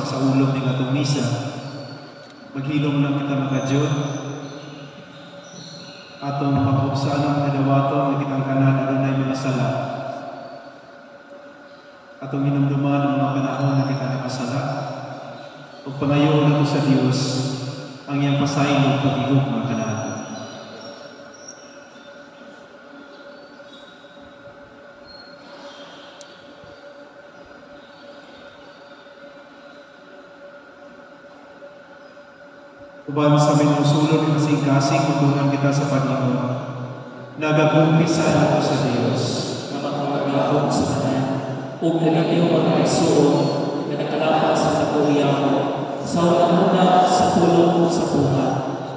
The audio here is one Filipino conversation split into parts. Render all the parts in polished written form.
pagsaulog ng atong misa, maghilom lang kita magkadyon, atong mapuksan ang kadawaton na kitang kanan adunay mga sala. Atong hinumduman ang mga panahon na kita nakasala, o pangayon nato sa Dios ang iyang pasaylo pag-igugma kanato. Uban sa minusulod ng kasing-kasing, tutunan kita sa Panginoon. Nagagumpisa nato sa Dios na makakagabong sa Kanya. O kaniliw mga isuon na nakalapas sa katuyang mo, sa unang-una sa tulong mo sa buhat,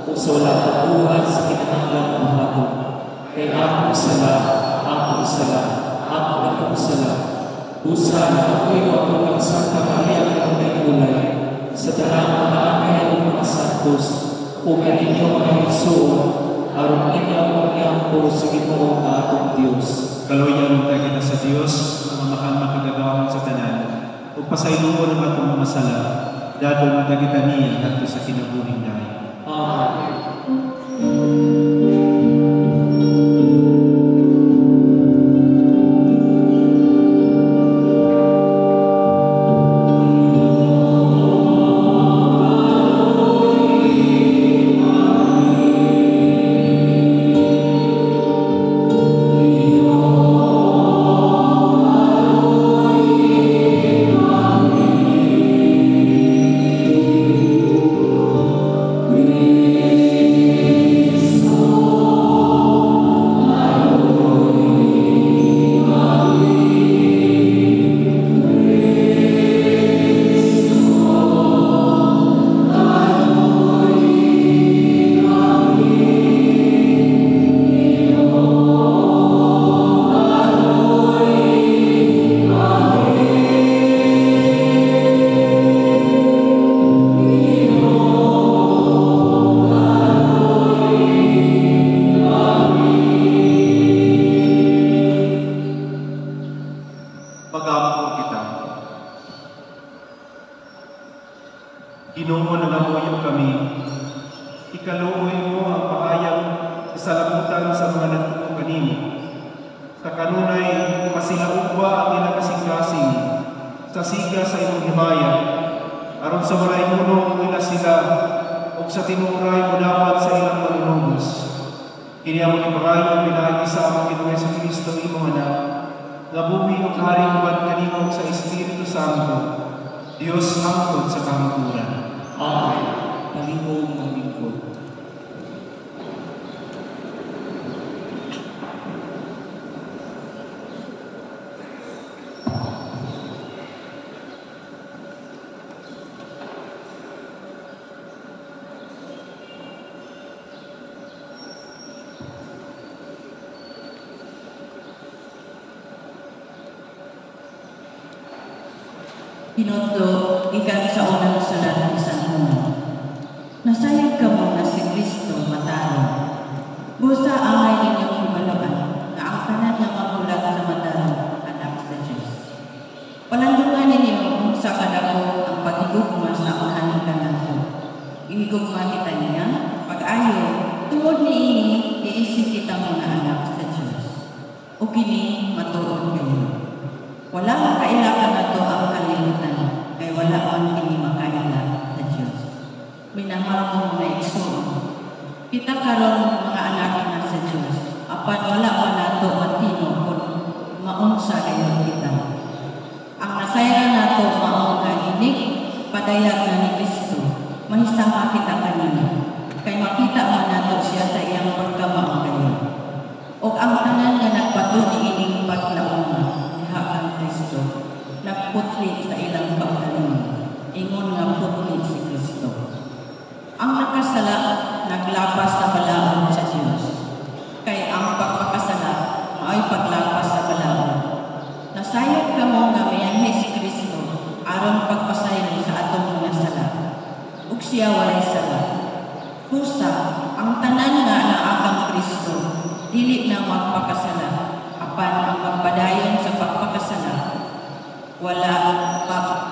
o sa walang kabuhat sa kinahanglan mo hatong. Kay akong sala, akong sala. Usa na ako'y wag sa kamalian ng may kulay, sa darang mga angel ng mga santos, o kaniliw mga isuon, aron inyong magyampo sa Ginoo nga atong Dios. Kaluyan tayo kita sa Dios, ang mahal makagagawang sa tanan, o pasayloon ang atong mga sala, dadon tayo kita niya kadto sa kinabuhing dayon. Amen. Ginoo, nagamuyo kami. Ikaluoy mo ang pahayag isalamutan sa mga nagtuto kanimo. Sa kanunay, pasilaugwa ang ilang kasing-kasing sa siga sa imong himaya. Aron sa walay munong ila sila o sa tinuray mo dapat sa ilang manunubos. Kini among ipahayo pinagi sa among Ginoong sa Kristo imong anak. Ngabuhi o karing uban kanimo sa Espiritu Santo. Dios angkod sa kamaturan. Amen. Palihog ng lingkod. Pinondo, ikan sa unang sulat ng isang una. Nasayag ka mo na si Kristo matalo. Busa angay ninyong himalaan na ang kanan na magulat sa matalo, anak sa Diyos. Palandungan ninyo sa kadako ang pag-igugma sa unahan kanan ko. Igugma kita niya, pag-ayo, tungod ni ini, iisip kita mga anak sa Diyos. O kini, matuod kayo. Wala makailakan na to ang kalimutan, kay wala man kini makaila sa Diyos. Minamahal mo na igsoon. Kita karon mga anak na sa Diyos, apan wala man nato matino kung maunsa kayo kita. Ang nasayran nato mao nga inig, padayag na ni Kristo, mahisama kita kanina, kay makita man nato siya sa iyang pagkamao kayo. O ang tanan nga nagpatuloy ining paglauna, ang Kristo, nagputli sa ilang pagkalimang, ingon nga putli si Kristo. Ang nakasala, naglapas sa balaod sa Diyos. Kay ang pagpakasala, ay paglapas sa balaod. Nasayag ka mo nga miyanhi si Kristo, aron pagpasayon sa atong mga sala. Ug siya walay sala. Kusa, ang tanan nga naakang Kristo, dili na magpakasala, apan ang magpadayon sa pagpakasala, wala mapadayon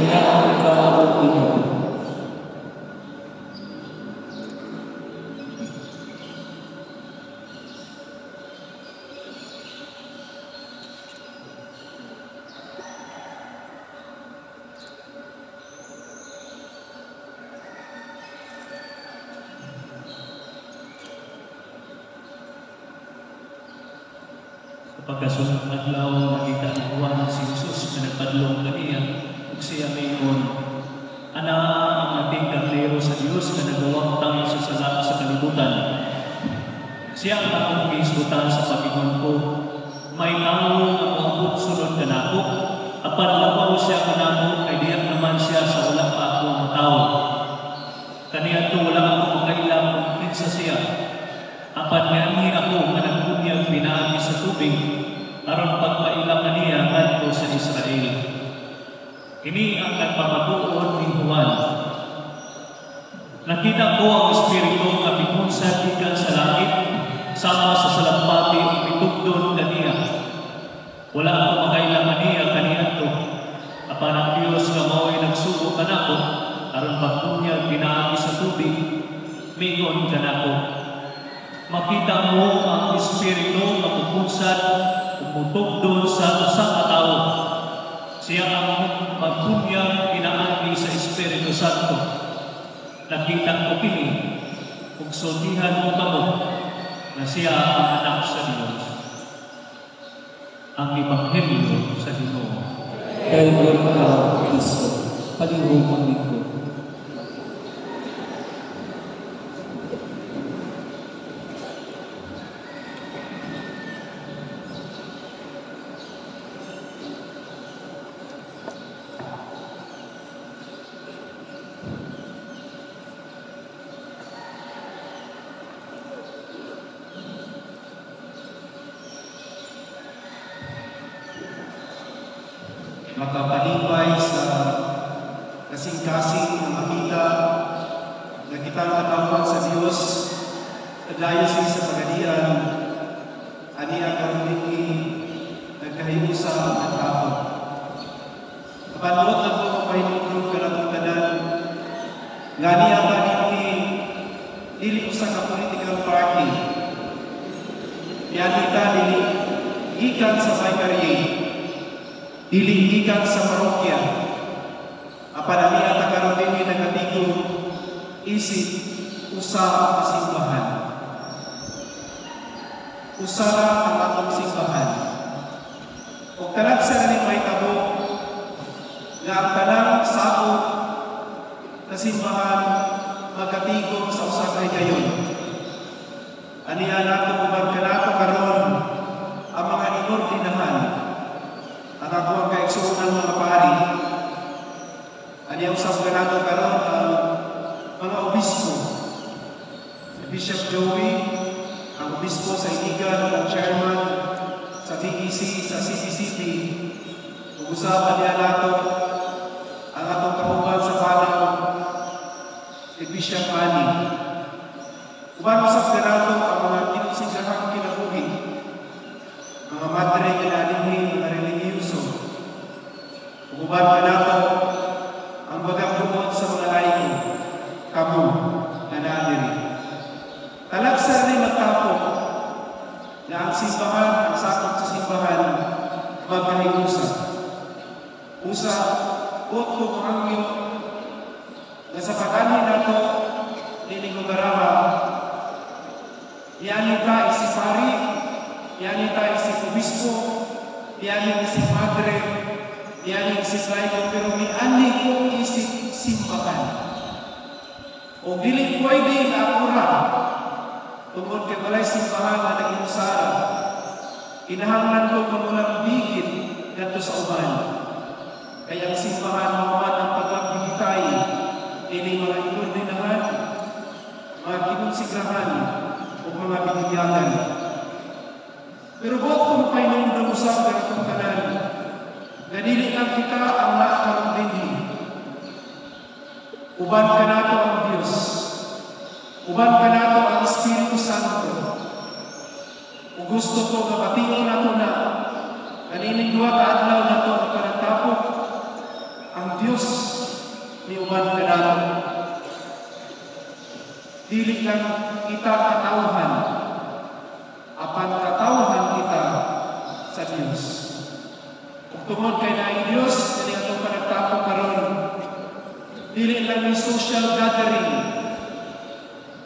Hayaan ikaw o Ginoo. Pagkasunod adlaw nakita ni Juan si Jesus na nagpadlong kaniya ug siya mayon ana ang ating karnero sa Dios na nagawagtang sa sala sa kalibutan. Siya ang akong giisgutan sa pag-ingon ko, may tao ang maabot sunod kanako, apan labaw siya kanako kay diha naman siya sa wala pa akong matawo. Kaniya to wala akong makailang kung kinsa siya. Apan ngani ako nga nagbunyag pinaagi sa tubig aron pagpaila kaniya ngadto sa Israel. Kini ang nagpamabuon ni Juan. Nakita ko ang Espiritu nga binunsad gikan sa langit sama sa salampati ug mitugdon kaniya. Wala ako makailang kaniya kaniadto. Apan ang Dios nga mao'y nagsugo kanako aron pagbunyag pinaagi sa tubig miingon kanako. Makita mo ang Espiritu nga pupunsad umutugdon sa usa ka tawo. Siya ang magbunyag pinaagi sa Espiritu Santo. Nakita ko kini ug sultihan mo kamo na siya ang anak sa Dios. Ang Ebanghelyo sa Ginoo. Dahil ka, Kristo, palihog ang lingkod. Makapalibay sa kasing-kasing na makita na kitang katawag sa Diyos sa diocese sa Pagadian, aniya karuniki nagkahiusa ang tao. Kapanot na po mapahinutulog ka na itong tanan, nga niya kanini dili usa ka political party. Yan kita dili ikan sa Maykarye, dili ikan sa parokya. Apan aniya ta karon dinhi nagatigom isip usa ka simbahan. Usa ang atong simbahan. Ug talagsa ni mahitabo nga ang tanang sakop na simbahan magkatigom sa usa ka higayon. Aniya nato uban kanato karon ang mga inordinahan ang ako ang kaigsuunan mga pari. Aniya usab kanato karon ang mga obispo. Bishop Joey, ang obispo sa Iligan, ang chairman sa BEC, sa CPCP. Ug-usapan niya nato ang atong kauban sa panaw ni Bishop Ani. Uban usab kanato ang mga kinonsiderahang kinabuhi, mga madre kinadinhi, mga relihiyoso. Uban kanato ang bagang bukod sa mga laiko, kamo na naadiri. Talagsa rin magtapok na ang simbahan, ang sakop sa simbahan, magkahiusa. Usa, bot ko mahangin na sa pagkanin nato ninigugarawa, yanita isip pari, yanita isip obispo, yanita isip madre, yanita isip laiko, pero may ani ko isip simbahan. O dili pwede na akura tungkol kay balay simbahan na naging usara. Kinahanglan ko mamulang bigit dito sa uban. Kaya ang simbahan mahuman ang pagpagbigitay ini mga inordinahan, mga kinonsigrahan o mga binigyagan. Pero bot kung painong usap na itong kanan, ganili lang kita ang nakarang dinhi. Uban ka nato ang Diyos. Uban ka nato ang Espiritu Santo. O gusto ko mabatiin nato na kanining duwa ka adlaw nato ang panagtapok ang Dios ni uman kanato. Dili lang kita katawhan, apan katawhan kita sa Dios. Kung tungod kay na Dios, dili atong panagtapo karon. Dili lang ni social gathering,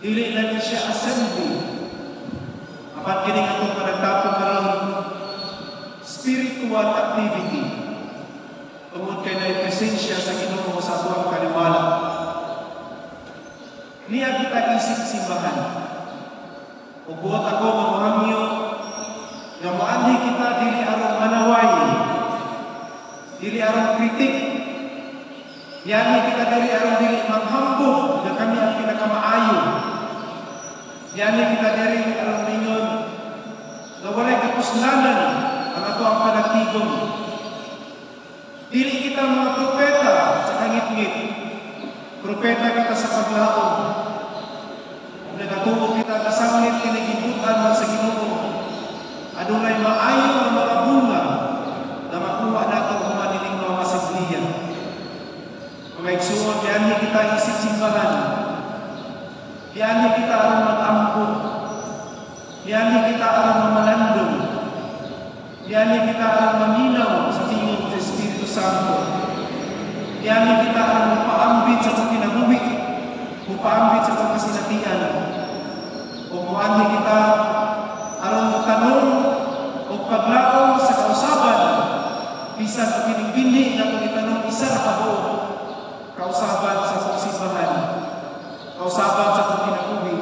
dili lang ni siya assembly. Apan kini atong panagtapo karon spiritual activity. Tungod kay na presensya sa Ginoo sa atong kaliwala. Niya kita isip simbahan. Ug buot ako mamuhamyo nga moanhi kita dili aron manaway, dili aron kritik. Yani kita dili aron dili manghambog nga kami ang pinakamaayo. Yani kita dili aron mingon nga walay kapuslanan ang ato ang panagtigom. Dili kita mga propeta sa kangit-ngit. Propeta kita sa paglaom. Kung nagatuo kita kasangit kinigibutan sa Ginoo, adunay maayo nga mga bunga na makuha nato ang manining mga masigliya. Kung maigsuon, diyan kita isip simbahan. Diyan kita aron mag-ampo. Diyan kita aron mamalandong. Diyan kita aron maminaw sa tingog sa Espiritu Santo. Diyan kita aron mapaambit sa itong kinabuhi, mapaambit sa itong kasinatian. O muanhi kita aron magtanong o paglaom sa kausaban, bisan sa pinibili na itong itanong isa na kabuo. Kausaban sa itong simbahan, kausaban sa itong kinabuhi,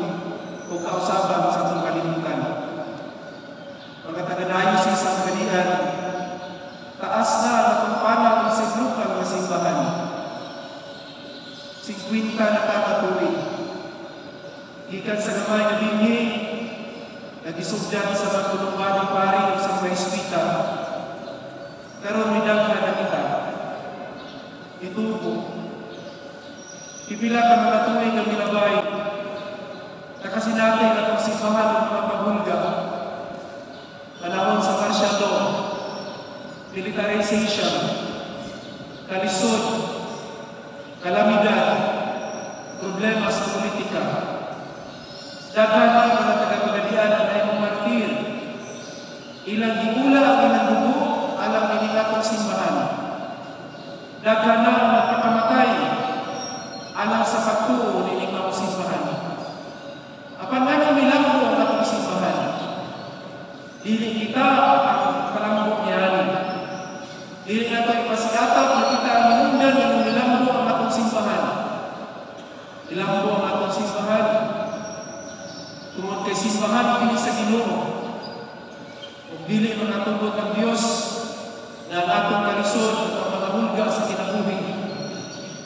o kausaban sa itong kalimutan. Pagkataganayo sa isang kalian, taas na ang panang sa lukang na simbahan. 50 na kakatuwi. Ikan sa gamay na binhi, nagisugdan sa magtulungan ng pari o sa Maespita. Karoon midaghan na kita. Itubo. Ipila ka mga tuwing ang milabay. Nakasinatay na itong simbahan ng mga paghulga. Panahon sa martial law, militarization, kalisod, kalamidad, problema sa politika. Daghan ang mga taga-pagadian ang ayong martir. Ilang giula ang ilang dugo, alang iningatong simbahan. Daghan ang nagpakamatay, alang sa pagtuo ni ining simbahan. Apan nga nang milambo ang atong simbahan. Dili kita ang palambok niyan. Dili na ito ipasiatap na kita ang minundan ng nilambo ang atong simbahan. Nilambo ang atong simbahan. Tungod kay simbahan, kini sa Ginoo. Kung dili man natubot ang Diyos na ang atong kalisod at ang mga hulga sa kinabuhi,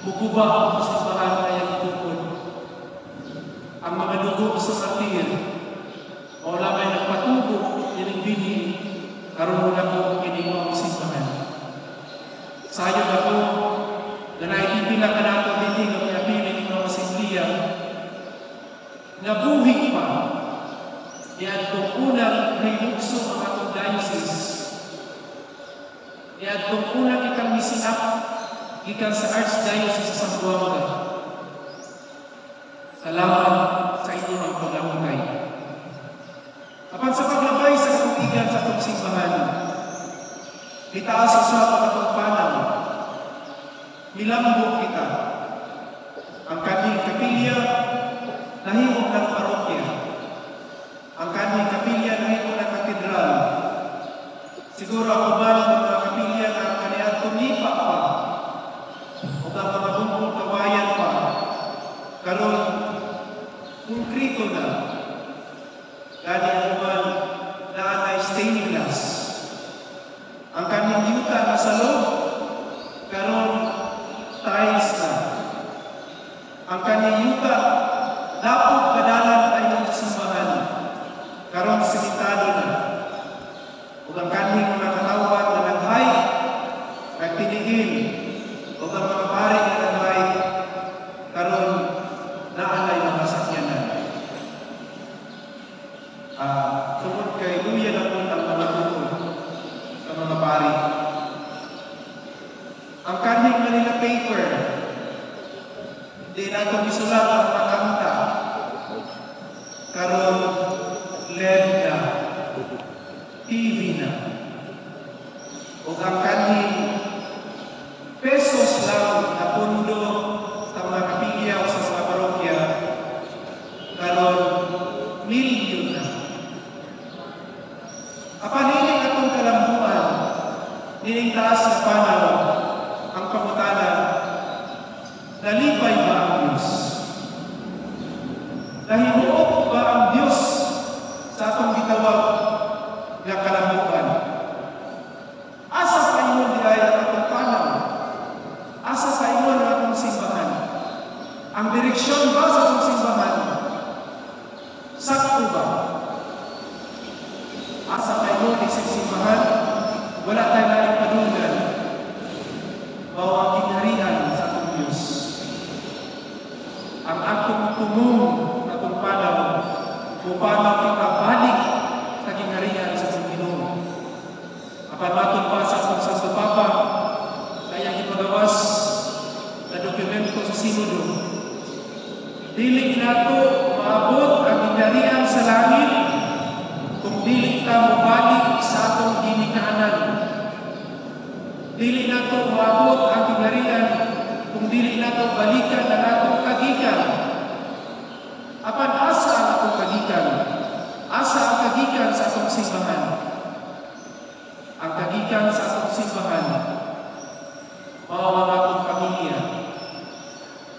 mukuba ang simbahan na iyang itupod. Ang mga dugo sa martir, o lamay nagpatubo, iningbini, karoon mo na ko kiningo ang simbahan. Sayang ako, na naitipila ka nato din ng pinapili ng mga simpliya, na buhi pa, niyan kung unang rinugso ang atong diocese, niyan kung unang ikang misiap, ikan sa Archdiocese sa Zamboanga. Salamat sa inyo ang paglamutay. Apan sa paglabay sa katuigan sa atong simbahan, itaas sa pagkatong panaw, milambok kita. Ang kaning kapilya, nahimok ng parokya. Ang kaning kapilya, nahimok ng katedral. Siguro ako ba ng mga kapilya na kaniang tumipa pa, o ang mga bumbong kawayan pa, karon konkrito na, gani ang naman na anay stained glass. Ang kaning yuta na sa loob, karon tiles na. Ang kaning yuta, dapat kadalan tayo sa simbahan, karon simitado na. O ang kaning mga katawan na naghay, nagtinigil, o ang mga pari na naghay, karon naanay na masakyanan. Di nato isulat ang makanta. Karon LED na, TV na. O ang kanhing pesos lang na pundo sa mga kapilya o sa mga parokya, karon milyon na. Apaniling atong kalambuan, nining taas na panaw, ang pangutana, nalipay ba ang Diyos? Nahimuot ba ang Diyos sa atong gitawag nga kalambuan? Asa pa ingon diay ang atong panaw? Asa pa ingon ang atong simbahan? Ang direksyon ba sa atong simbahan? Sakto ba? Asa pa ingon isang simbahan? Wala tayo na ipadunggan. Mao ang kinaharian sa atong Diyos. Ang atong tumong atong panaw, upang kita balik sa kinaharian sa atong Ginoo. Apan matod pa sa atong Santo Papa, sa iyang ipagawas na dokumento sa Sinodo, dili nato maabot ang kinaharian sa langit kung dili ta mobalik sa atong ginikanan. Dili nato maabot ang kinaharian kung dili nato balikan ang atong kagikan. Apan asa ang atong kagikan? Asa ang kagikan sa atong simbahan? Ang kagikan sa atong simbahan, mao ang atong pamilya,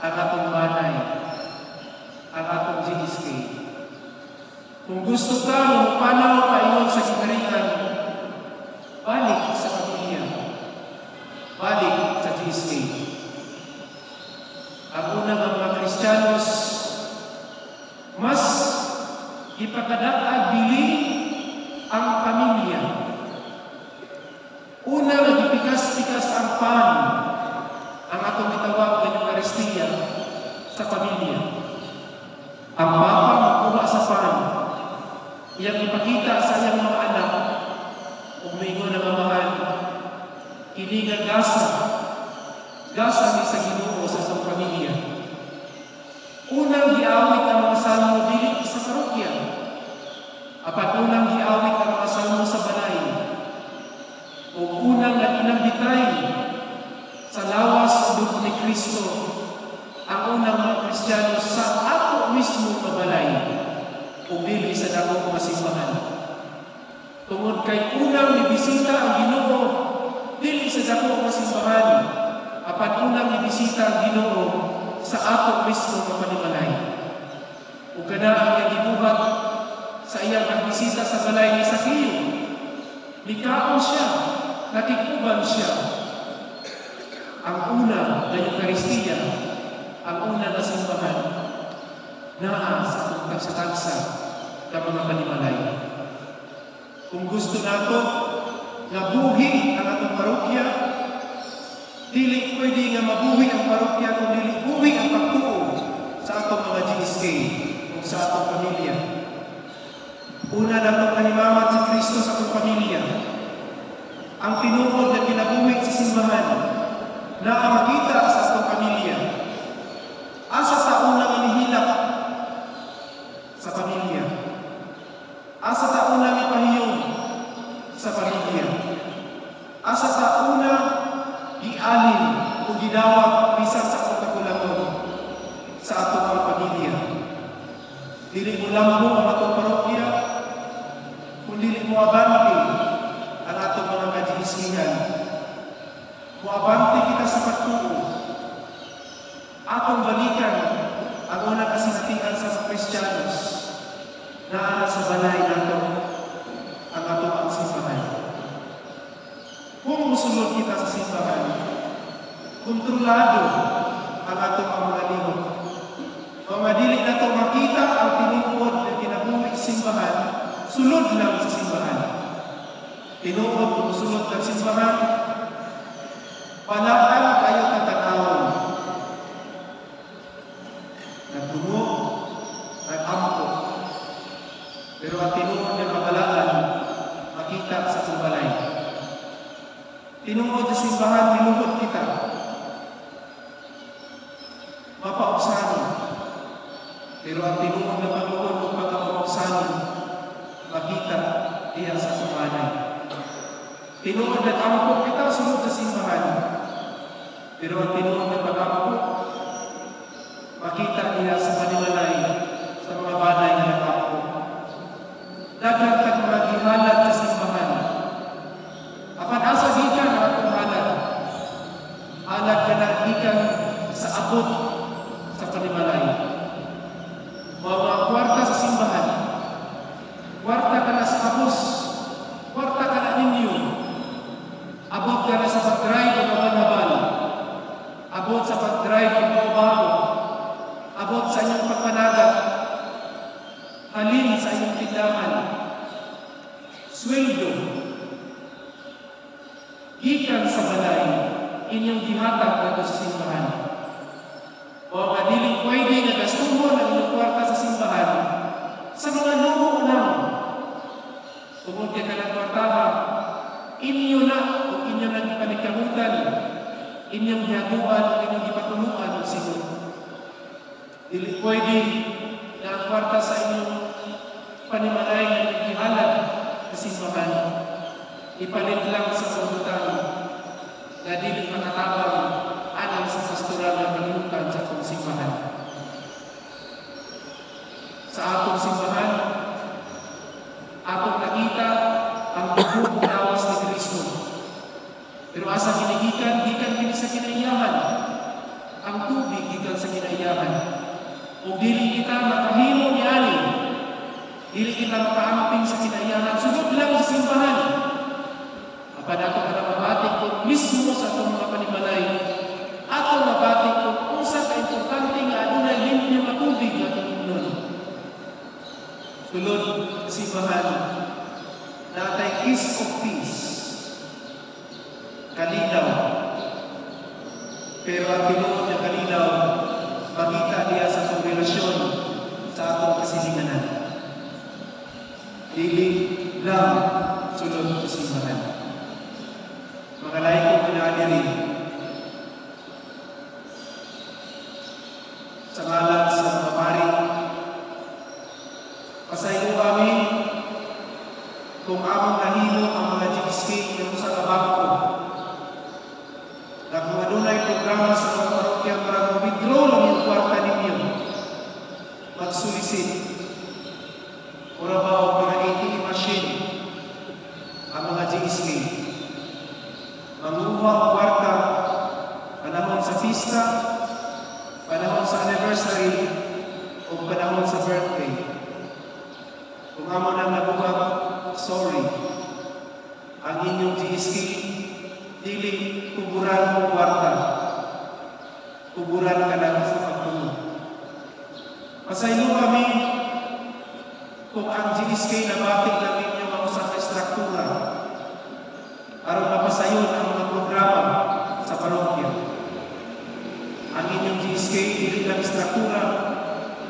ang atong banay, ang atong GSK. Kung gusto ka magpanaw paingon sa kinaharian, balik sa pamilya, balik sa GSK. Ang unang mga Kristiyanos, mas ipakadaag dili ang pamilya. Una, nagipikas-pikas ang pan, ang atong itawag ng Eucharistia sa pamilya. Ang Papa magkuha sa pan, iyang ipakita sa iyang mga anak, umingon na mamahan, kini nga gasa ni sa Ginoo sa atong pamilya. Unang giawit ang mga salmo dili sa parokya, apat unang giawit ang mga salmo sa balay, o unang naginambitay sa lawas dugo ni Kristo ang unang mga Kristiyano sa ato mismo kabalay o dili sa dakong mga simbahan. Tungod kay unang nibisita ang Ginoo dili sa dakong mga simbahan, apat unang nibisita ang Ginoo sa ato mismo nga panimalay. O kana ang gibuhat sa iyang pagbisita sa balay ni Sakeo. Likaon siya, nakikuban siya. Ang una na Eucharistia, ang una na simbahan, naa sa atong tagsa-tagsa ng mga panimalay. Kung gusto nato nga buhi ang atong parokya, dili pwede nga mabuhi ang parokya kung dili buhi ang pagtuo sa atong mga GSK o sa atong pamilya. Una na pahimamat si Kristo sa atong pamilya. Ang tinuod na kinabuhi sa simbahan na makita sa atong pamilya. Asa ta unang inihilak sa pamilya? Asa ta unang ipahiyon sa pamilya? Asa ta unang gialin o gidawat bisan sa atong kakulangon sa atong mga pamilya? Dili mo lambong ang atong parokya, kung dili mo abante ang atong mga kajigislihan. Muabante kita sa pagtuo. Atong balikan ang unang kasinatian sa mga Kristiyanos na sa balay nato ang atong ang simbahan. Kung musulod kita sa simbahan, kontrolado ang atong ang mga lihok. Mga dili nato makita ang tinuod na kinabuhi simbahan, sulod lang sa simbahan. Tinuod kung sulod ng simbahan, palaan kayo tatanawon. Nagdugo, nag-ampo. Pero ang tinuod ng kabalaan, makita sa kumbalay. Tinuod sa simbahan, niluhod kita. mapaubsanon. Pero ang tinuod na Panginoon kung pagkapaubsanon, makita diya sa kumanay. Tinuod na tampok kita sunod sa simbahan. Pero ang tinuod na pag-ampok, makita diya sa panimalay, sa mga banay na natampok. Dagat at magihalad sa simbahan. Apan asa gikan ang atong halad? Halad ka na gikan sa abot sa panimalay. Mga kwarta sa simbahan. Kwarta ka na sa abos. Kwarta ka na ninyo. Abot ka na sa pag-drive o kabanhabal. Abot sa pag-drive o bago. Abot sa inyong pagpanagat. Halin sa inyong tindahan. Sweldo. Gikan sa balay, inyong gihatag nato sa simbahan. O nga dili pwede nga gastuhon ang inyong kwarta sa simbahan sa mga luho lang. Tungod ka ng kwartaha, inyo na o inyo nang ipanikamutan, inyong gihaguan o inyong ipatuluan o sinod. Dili pwede na ang kwarta sa inyong panimalay na naghihalad sa simbahan, ipalit lang sa pagutang na dili makatabang alang sa pastoral na panimutan sa atong simbahan. Sa atong simbahan, atong nakita ang bugong lawas ni Kristo. Pero asa kinigikan, gikan din sa kinaiyahan. Ang tubig gikan sa kinaiyahan. O dili kita makahimo ni ani, dili kita makaamping sa kinaiyahan, sunod lang sa simbahan. Apan ato ka na mabatik kung mismo sa atong mga panimalay, ato mabatik kung unsa ka importante nga adunay limpyo nga tubig nga tumunon. Sulod sa simbahan, natay kiss of peace. Kalinaw. Pero ang tinuod na kalinaw, makita niya sa atong relasyon sa atong kasilinganan. Dili lang sulod sa simbahan. Mga laing kong pinadiri, sa ngalan sa mga pari, pasaylo kami kung among nahilo ang mga GSK ng sa kabangko na kung adunay programa sa mga parokya para mag-withdraw lang yung kwarta ninyo, mag-solicit o rabaw mga ATM machine ang mga GSK. Manguha ang kwarta panahon sa pista, panahon sa anniversary, o panahon sa birthday. Kung amo nang nabuhat, sorry. Ang inyong GSK, dili kuburan o kwarta. Kuburan ka lang sa pagtulog. Pasaylo kami kung ang GSK na batik lang ninyo ang usang estruktura aron mapasayon ang mga programa sa parokya. Ang inyong GSK, dili lang estruktura,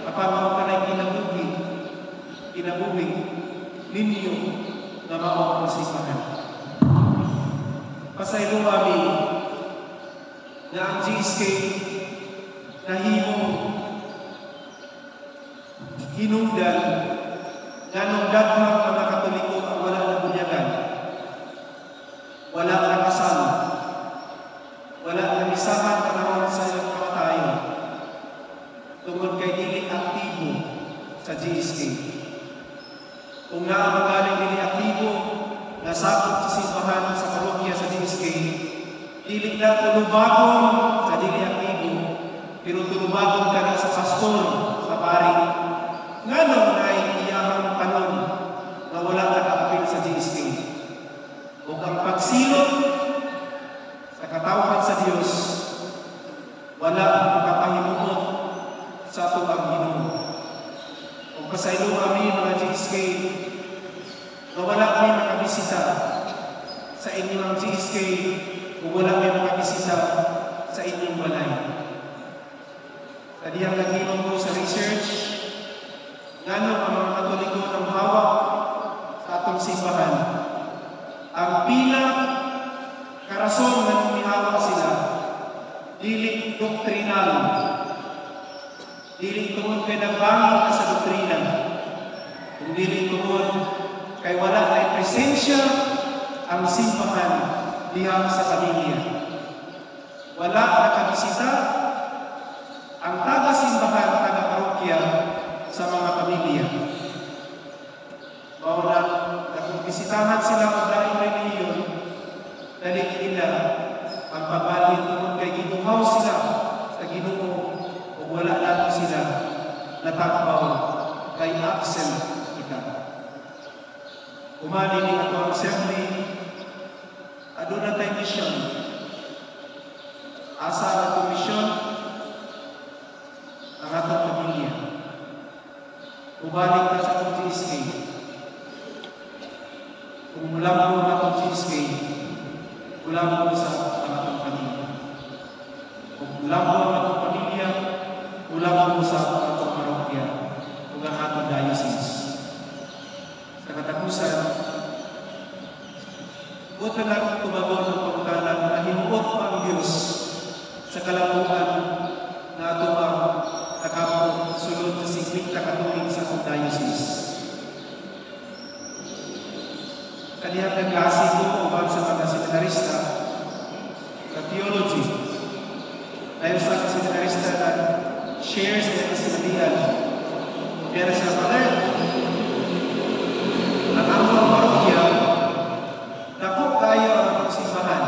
kapag ka na kinabubig ninyo na maong simbahan. Pasaylo kami na ang GSK nahimong hinungdan nganong daghang mga Katoliko ang wala na bunyagan, wala na kasal, wala na misahan panahon sa iyong kamatayon, tungkol kay dili aktibo sa GSK. Kung naamagaling dili aktibo, nasakop sa simbahan sa parokya sa GSK, dili na tulubagon sa dili aktibo, pero tulubagon ka na sa pastor, sa pari. Nganong na iyahang panon na wala na nakapil sa GSK. O ang pagsilot sa katawhan sa Diyos, wala makapahimuot sa atong Ginoo. O pasaylo kami mga GSK na wala kami makabisita sa inyong GSK o wala kami makabisita sa inyong balay. Sa diyang naghimong ko sa research, ngano ang mga Katoliko ng hawak sa atong simbahan. Ang pila karason na humihawak sila, dili doktrinal, ginabangin ka sa doktrina. Kung dili tungod, kay wala na presensya ang simbahan diha sa pamilya. Wala nakabisita ang taga-simbahan, taga-parokya sa mga pamilya. Mawala na kung bisitahan sila o daing reliyon, dali nila ang pagbalin tungod kay ginuhaw sila sa Ginoo o wala nato sila natakbaw kay absent kita. Umani ni ato ang assembly, aduna tay mission. Asa ang atong mission? Ang atong pamilya. Ubalik na sa atong GSK. Kung ulam mo ang atong GSK, ulam mo sa atong pamilya. Kung ulam mo ang atong pamilya, ulam mo sa atong parokya o ang atong diocese. Sa katapusan, buta lang tumagon ng pagkalan na hinuot pa ang Diyos sa kalambuan na atong nakapong sulod sa 50 katuig sa atong diocese. Kaniyang nag-klase ko ubang sa mga seminarista sa theology. Dahil sa seminarista na shares ng kasinadihan. Pero sa Father, ang among parokya, dako kayo ang among simbahan.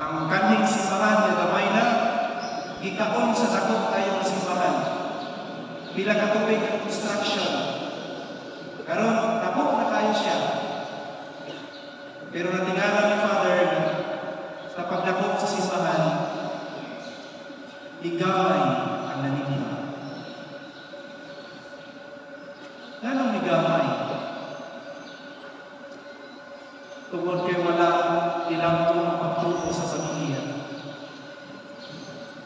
Ang kaning simbahan na gamay na, gikaon sa dako kayo ang simbahan. Bila katubig ang construction. Karon dako na kayo siya. Pero natingala ni Father sa pagdako sa simbahan, igamay ang nanimba. Ganong igamay? Tungod kay wala ilang pagtuto sa pamilya.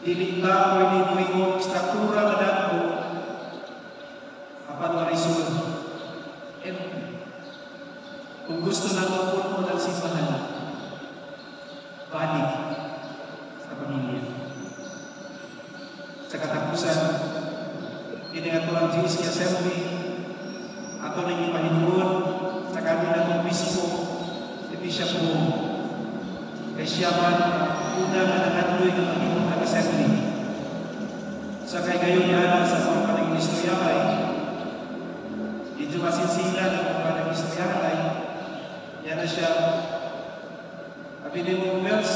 Dili ka o inibuingong struktura na dako apan wala isulod. Kung gusto na tungkol mo ng simbahan, balik sa pamilya. Sa katapusan, iningato ang GSK Assembly, ato nang ipahinuon sa kami na itong bispo, si Bishop Boom. Kay siya man, una na nangandoy ng Panginoon ng Assembly. Sa kay gayon yan, sa mga panag-inistoryahay, medyo masinsila ng mga panag-inistoryahay, yan na siya. Abili mo, Wells,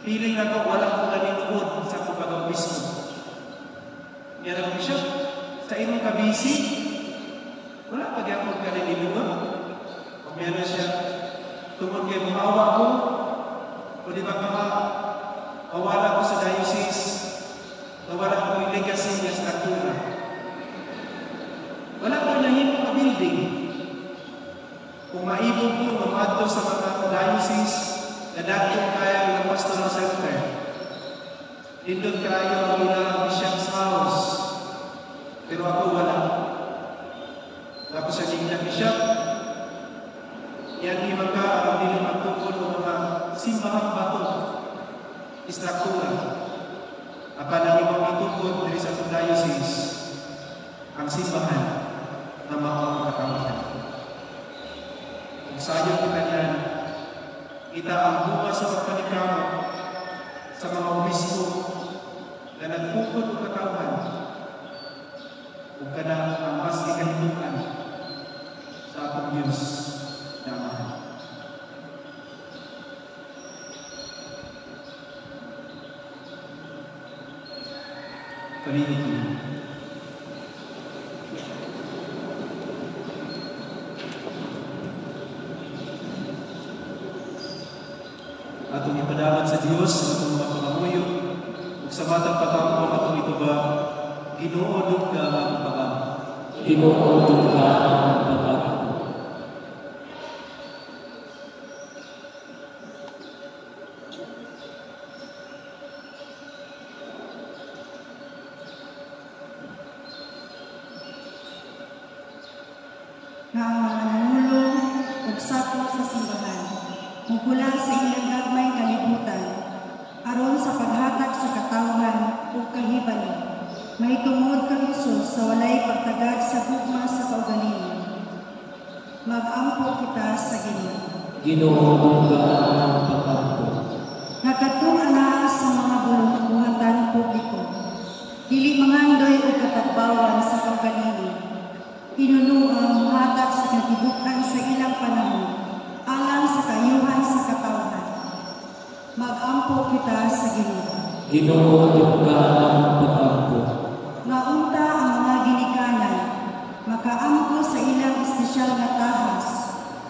feeling na ko wala ko naninuod sa pagkakabismo. Yan ang Bishop, sa inyong kabisi, wala pa diyan kong naninuod. Kung yan na siya, tungkol kay mahawa ko, o di ba mawala ko sa diocese, mawala ko yung legacy niya sa struktura. Wala ko nahimong ka-building. Kung maibog ko, mamadto sa mga diocese, nadagdag kaya ng pastoral center. Dindot kayo ang ilang bishop's house. Pero ako wala. Tapos sa tingin bishop, yan yung mga ang dili magtungkol ng mga simbahang bato, istruktura. Apan ang ibang itungkol dari sa diocese, ang simbahan na mga katawan. Kung sayo kita niyan, kita ang bunga sa pagkalikamo sa mga obispo na nagpupod o katawan kung ka na ang mas ikahinukan sa atong Diyos na mahal. Palihog niyo. Atong ipadalan sa Diyos sa atong mga pangamuyo ug sa matang patampo atong ito ba Ginoo dugga ang pagam. Ginoo dugga ang pagam. Na ang mga nanulong ug sakop sa simbahan mugulang sa ilang gagmay kalibutan aron sa paghatag sa katawhan ug kahibalo mahitungod kang Hesus sa walay pagtagad sa gugma sa kaugalingon. Mag-ampo kita sa Ginoo. Ginoo tunggaan ang pag-ampo. Nakatong anaa sa mga buhatan publiko. Dili mangandoy o katagbawan sa kaugalingon. Inunuang muhatag sa katibukan sa ilang panahon, alang sa kayuhan sa katawhan. Mag-ampo kita sa Ginoo. Ginoo tunggaan ang pag-ampo. Naunta ang mga ginikanan, makaampo sa ilang espesyal na tahas,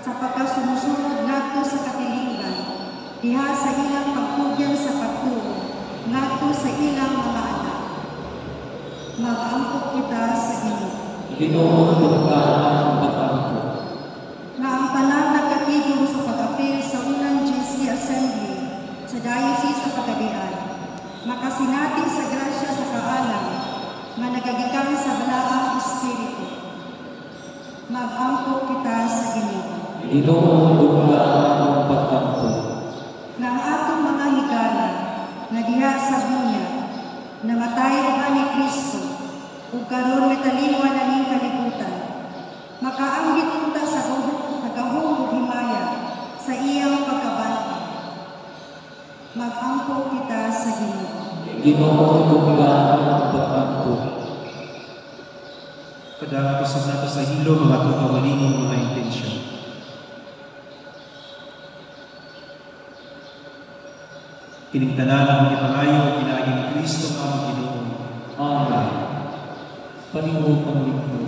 sa pagkasumusunod ngadto sa katilingban, diha sa ilang pagtugyan sa pagtuo, ngadto sa ilang mga anak. Mag-ampo kita sa Ginoo. Ginoo tunggaan ang pag-ampo. Na ang tanan nagkatigong sa pag-apil sa unang GC Assembly sa Diocese sa Pagadian, makasinati sa grasya sa kaalam nga nagagikan sa balaang espiritu. Mag-ampo kita sa Ginoo. Ginoo tunggaan ang pag-ampo. Nga ang atong mga higala nga diha sa bunya, namatay ang ni Kristo, ug karon mitalingwan na ning kalibutan. Makaanggit unta sa gahong ug himaya sa iyang pagkabati. Mag-ampo kita sa Ginoo. Ginoo tunggaan ang pag-ampo. Kadagos nato sa hilo mga tukawalingon mga intensyon. Kining tanan ang ipangayo pinaagi ni Kristo ang Ginoo. Amen. Paningog ang lingkod.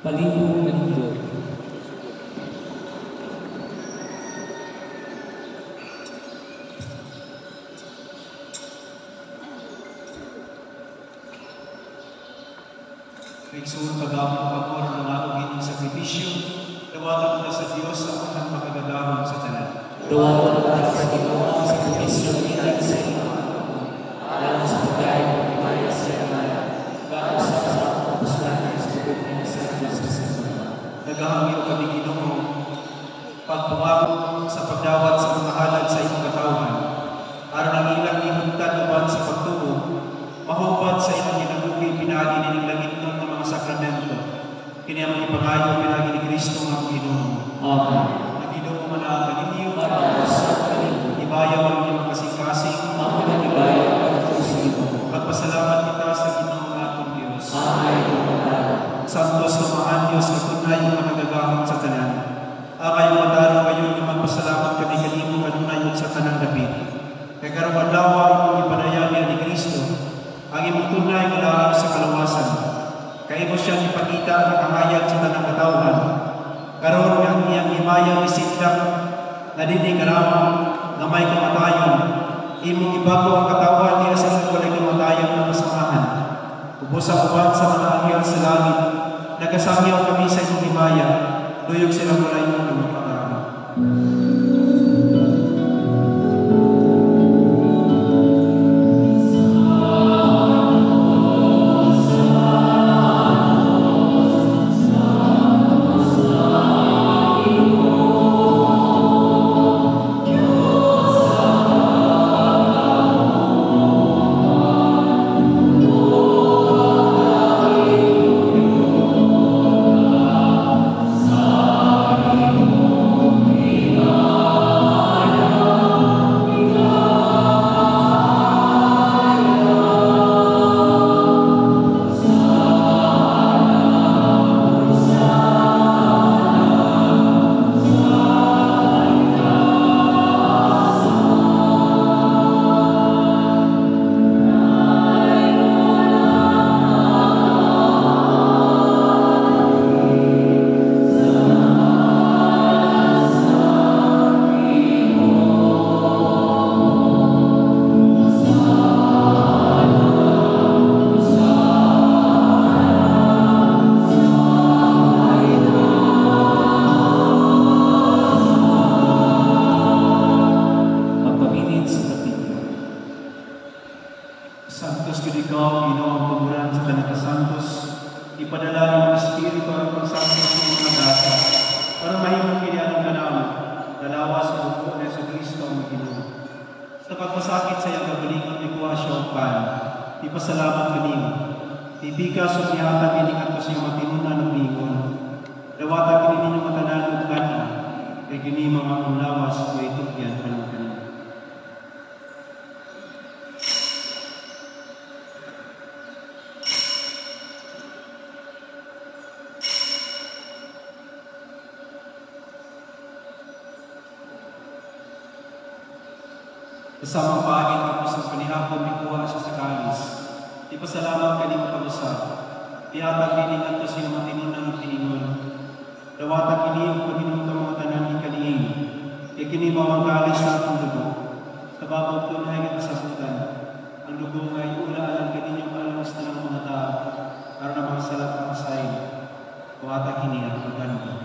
palibog ng mundo. Kaigsoon pag-among pagmor ng atong inyong sakripisyo, dawatan na sa Diyos sa unang makagagahon sa tanan. Dawatan na sa Ginoo ang sakripisyo nila sa inyo. Alam sa pagkain ng Maya sa Amaya, bago sa kapuslanan sa tubig niya sa Diyos sa Sama. Nagahangyo kami Ginoo, pagpungako sa pagdawat sa mga halad sa iyong katawan, aron ang ilang ihugtan uban sa pagtuo, mahubad sa ilang ginagugay pinagi nining langit ng mga sakramento, kini ang ipangayo pinagi ni Kristo nga Ginoo. Amen. Ang Ginoo manaag kaninyo, Sa kanino, ibayaw ang inyong kasing-kasing, ang pinag-ibaya at Ginoo. pagpasalamat kita sa Ginoo nga atong Diyos. Amen. Santos Samahan Diyos, katunay ang nagagahon sa tanan. Akay madarong kayo ng magpasalamat kami kanimo kanunay sa tanan David. Kay karon adlaw imong ipanayami ni Kristo, ang imong tunay nga lahat sa kalawasan. Kay mo siya ipakita ang kahayag sa tanang katawhan. Karon nga ang iyang himaya isidlak na dili karamang nga may kamatayon. Imong ibago ang katawhan niya sa walay kamatayon ng kasamahan. Ubos ang uban sa mga anghel sa langit, nagasangyaw kami sa iyong himaya, duyog silang walay mo ng pagkarama. Santos gid ikaw, Ginoo ang tumuran sa kanang santos. Ipadala ang Espiritu ang pagsantos sa mga dasa. Para mahimong kini anong kanamo, dalawas sa buko ni Kristo ang Ginoo. Sa pagpasakit sa iyang kagalingon ni kuha siya og pan. Ipasalamat kanimo. Ibigas sa nihatag ini kanto sa iyong matinunan ng lingon. Dawatan kini ninyo matanan ug kana. Kay kini mga ulawas o itugyan kanang kanimo. Kasamang paagin tapos ng panihapon ni kuha siya sa kalis. Ipasalamat kanimo pag-usap. Ihatag din ang sa iyong matinunan ng tiingon. Dawatan kini ang paghinungtang mga tanan ni kaniing. Kini mawang kalis na atong dugo. Sa babaw tunay nga kasabutan. Ang dugo nga iula alang kaninyong alamas na ng mga tao. Para na mga salat ang masayin. Dawatan kini ang paghanong.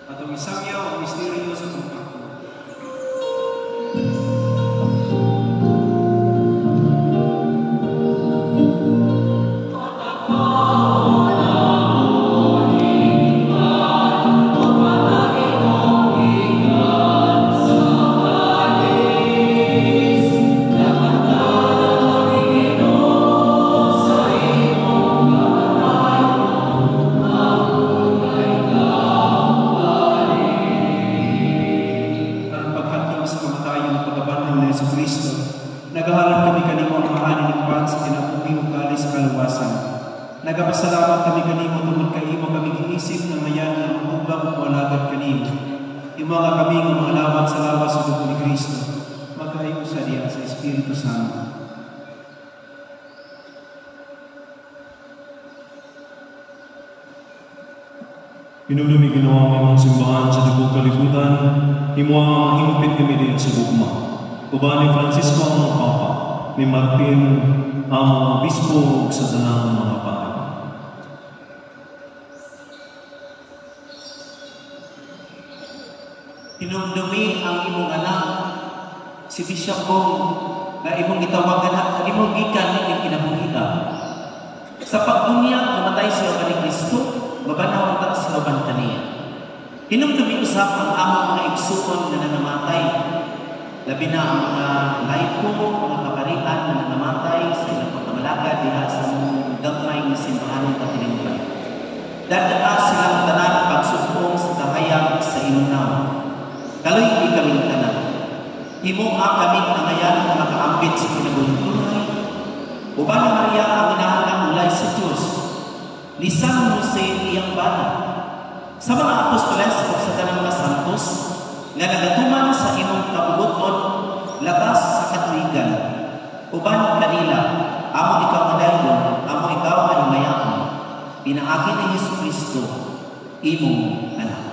Atong isangyaw ang misteryo sa pagpako. Naghahanap kami kanimo ang mahani ng pan sa kinabuhi ug kalis sa kaluwasan. Nagapasalamat kami kanimo tungod kay imo kami giisip ng mayan nga mubang o alagad kanimo. Imo nga kami nga mga lawat sa lawas sa dugo ni Kristo. Magkayo sa diya sa Espiritu Santo. Pinulumi ginawa ang imong simbahan sa dugong kalibutan, imo ang mahimpit kami diya sa gugma. Uban ni Francisco ang mga Papa, ni Martin ang mga Obispo sa tanang mga pari. Pinumdumi ang imong anak, si Bishop Bong, na imong itawag anak, na imong gikan ng kinabuhita. Sa pagbunyag, namatay siya ka ni Kristo, mabanaw ta sa uban kaniya. Pinumdumi usap ang among mga igsuon na nanamatay, labi na ang mga laiko, mga kaparian na nanamatay sa ilang pagkamalagad diha sa gagmay ng simbahan ng Katilingban. Dadaka silang tanan pagsubong sa kahayag sa inunaw. Kaloy di kami tanan. Himo kami nangayan na makaambit sa kinabuhi. Uban ni Maria ang inahanang ulay sa Diyos. Ni San Jose iyang bana. Sa mga apostoles o sa tanang mga santos, nga nagatuman sa imong kabubuton, lakas sa katuigan. Uban kanila, amo ikaw malayon, amo ikaw ay mayaman. Pinaagi ni Jesucristo, imong anak.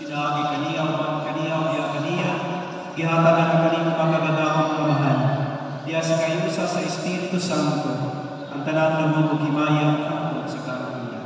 Pinaagi kaniya, uban kaniya, uya kaniya, gihatagan ang kanimong magagandahong mga mahal. Diya sa kayo sa Espiritu Santo, ang tanan ng mga himaya at sa karunia.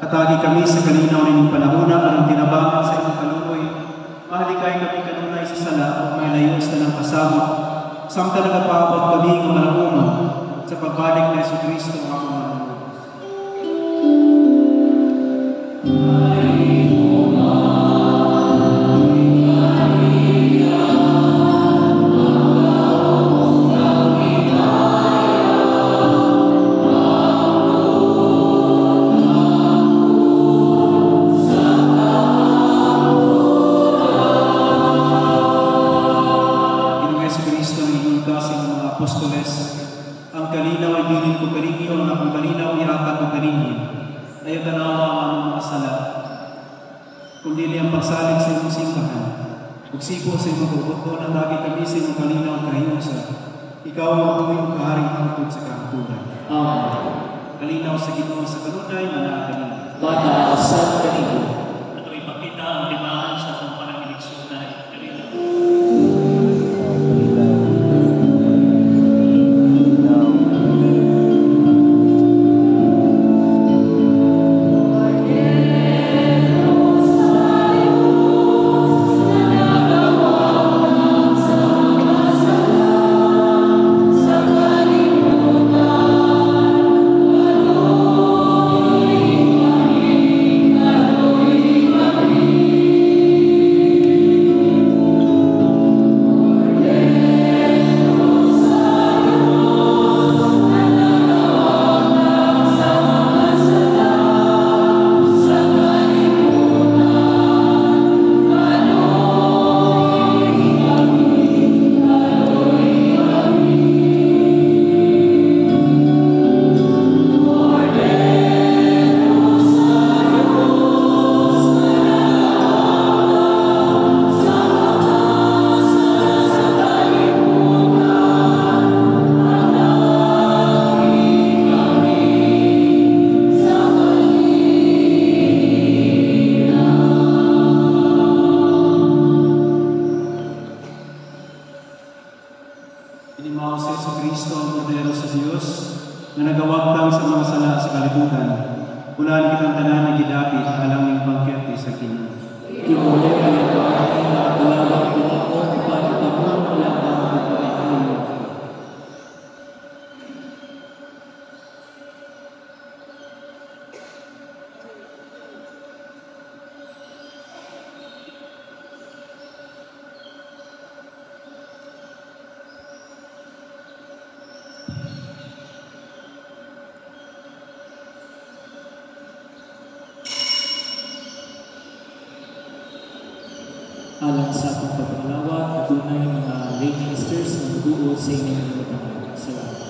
Atagi kami sa kalinaw ng panahona ng tinabangan sa iyong kaluoy. Mahalikay kami kanunay sa sala o may layos na ng kasabot. Samtang nagapabot kami ng malaungan. sa pagbalik ni Jesucristo ang akong Manunod. Ang kalinaw ay bilin ko kaninyo, ang akong kalinaw ihatag ko kaninyo. Ayaw tanawa ang among mga sala, kundi niyang pagsalig sa imong simbahan. Ugsipo sa imong bubuto na dagi kami sa imong kalinaw kahinusa. Ikaw ang mabuhay o kaharing hangtod sa kahatulan. Amen. Kalinaw sa Ginoo sa kanunay, manaanin. Bata sa kanino. Ito ipakita ang timaan sa atong panangiligsunay. Kalinaw. Inimaw sa Jesucristo ang Kordero sa Diyos na nagawagtang sa mga sala sa kalibutan. Ulaan kitang tanan na gidapit alang ng bangkete sa Ginoo. Kimulay kayo pa ang nakalabang pinakon para tapang wala ang pagpapakayo. Alang sa atong pagpanglawa, adunay mga lay ministers na magduo sa inyong mga salamat.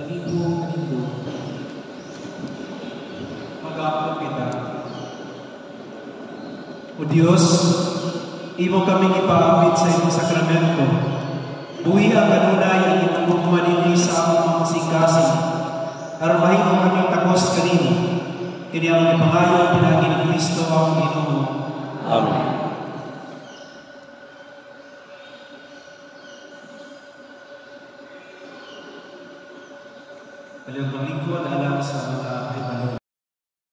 pagkalibo kanito. Mag-aako kita. O Diyos, imo kaming ipaabit sa imong sakramento. Buhi ang kanunay ang itagugma dinhi sa among mga kasing-kasing. Aron mahimo kaming takos kanimo. Kini ang ipangayo pinagi ni Kristo ang Ginoo. Amen. Kaliang paglingkod alang sa mga ibalo.